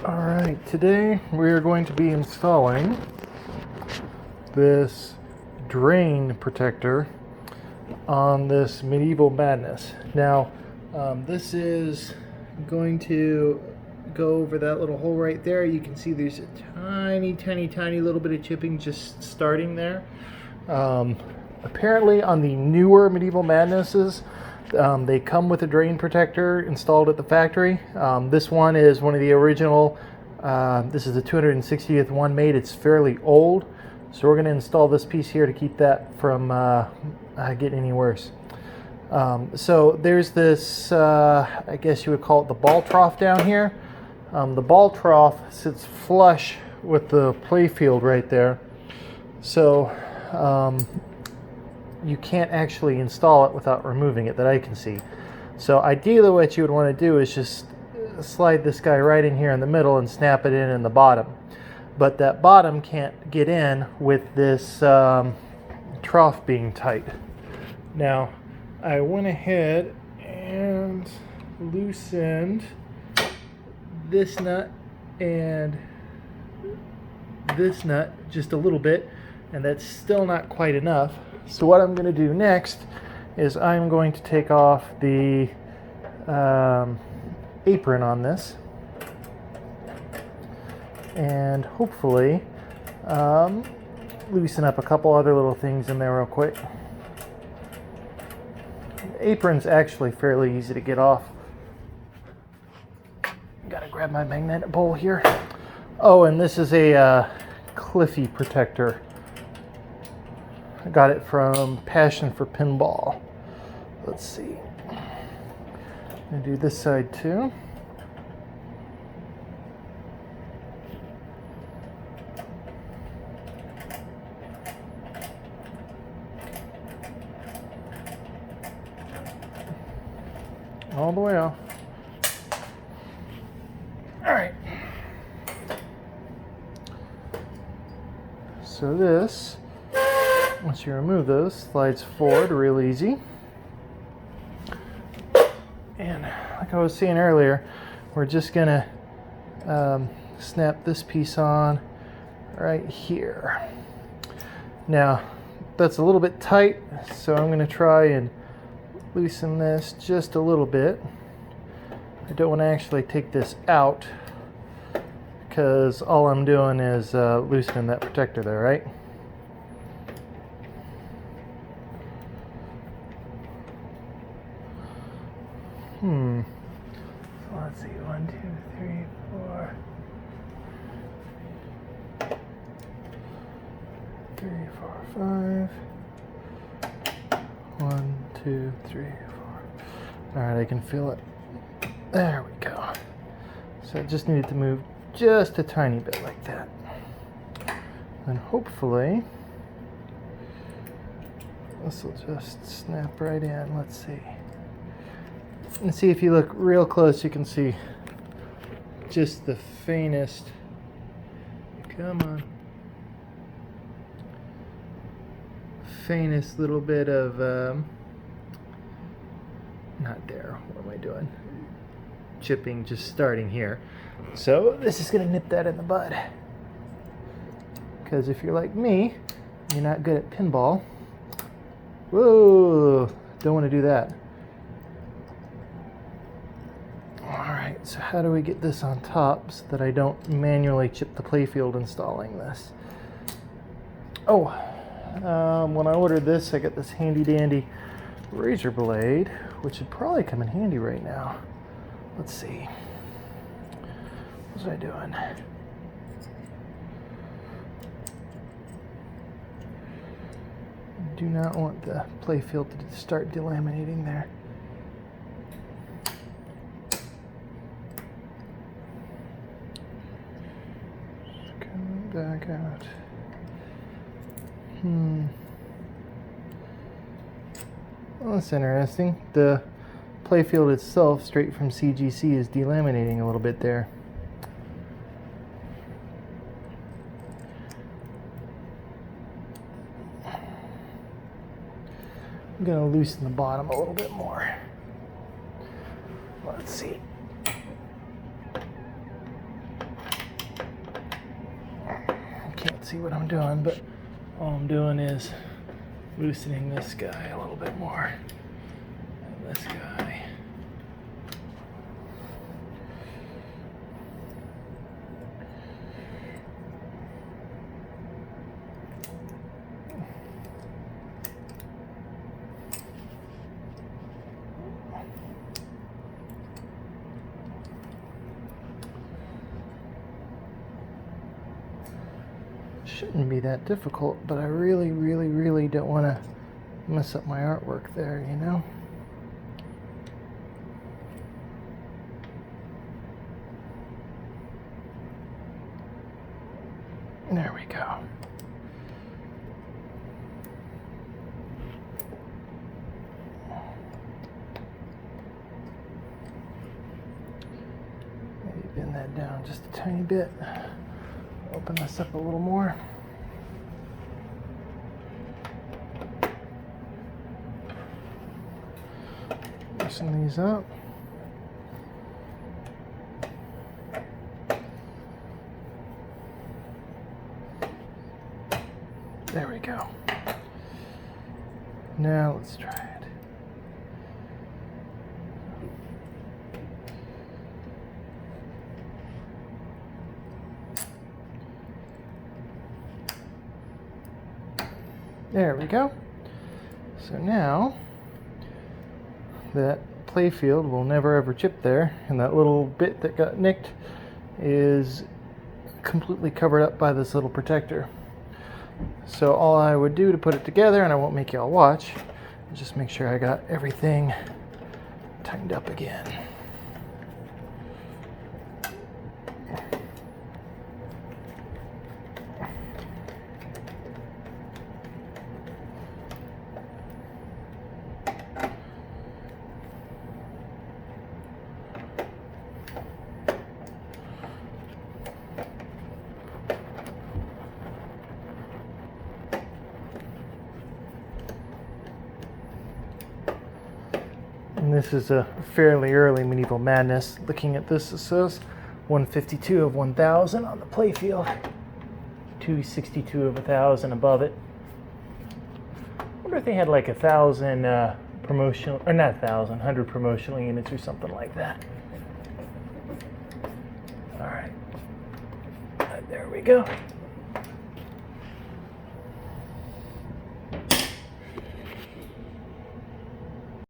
Alright, today we are going to be installing this drain protector on this Medieval Madness. Now, this is going to go over that little hole right there. You can see there's a tiny little bit of chipping just starting there. Apparently on the newer Medieval Madnesses, they come with a drain protector installed at the factory. This one is one of the original. This is the 260th one made. It's fairly old, so we're going to install this piece here to keep that from getting any worse. So there's this, I guess you would call it the ball trough down here. The ball trough sits flush with the play field right there. So you can't actually install it without removing it that I can see. So ideally what you would want to do is just slide this guy right in here in the middle and snap it in the bottom. But that bottom can't get in with this trough being tight. Now I went ahead and loosened this nut and this nut just a little bit, and that's still not quite enough. So what I'm going to do next is I'm going to take off the apron on this and hopefully loosen up a couple other little things in there real quick. The apron's actually fairly easy to get off. Gotta grab my magnetic pole here. Oh, and this is a Cliffy Protector. I got it from Passion for Pinball. Let's see. I'm going to do this side too. All the way off. All right. So this, once you remove those, slides forward real easy. And like I was saying earlier, we're just gonna snap this piece on right here. Now that's a little bit tight, so I'm gonna try and loosen this just a little bit. I don't want to actually take this out because all I'm doing is loosening that protector there, right? So let's see, 1, 2, 3, 4. 3, 4, 5. 1, 2, 3, 4. Alright, I can feel it. There we go. So I just needed to move just a tiny bit like that. And hopefully this will just snap right in. Let's see. And see, if you look real close, you can see just the faintest, come on, faintest little bit of, not there, what am I doing? Chipping just starting here. So this is going to nip that in the bud. Because if you're like me, you're not good at pinball. Whoa, don't want to do that. Alright, so how do we get this on top so that I don't manually chip the playfield installing this? Oh, when I ordered this, I got this handy dandy razor blade, which would probably come in handy right now. Let's see. What was I doing? Do not want the playfield to start delaminating there. Coming back out. Well, that's interesting. The playfield itself, straight from CGC, is delaminating a little bit there. I'm going to loosen the bottom a little bit more. Let's see. can't see what I'm doing, but all I'm doing is loosening this guy a little bit more. And this guy. Shouldn't be that difficult, but I really, really, really don't want to mess up my artwork there, you know? There we go. Maybe bend that down just a tiny bit. Open this up a little more. Loosen these up. There we go. Now let's try it. There we go. So now that playfield will never ever chip there, and that little bit that got nicked is completely covered up by this little protector. So all I would do to put it together, and I won't make y'all watch, is just make sure I got everything tightened up again. And this is a fairly early Medieval Madness. Looking at this, it says 152 of 1,000 on the playfield, 262 of 1,000 above it. I wonder if they had like 1,000 promotional, or not 1,000, 100 promotional units or something like that. All right, there we go.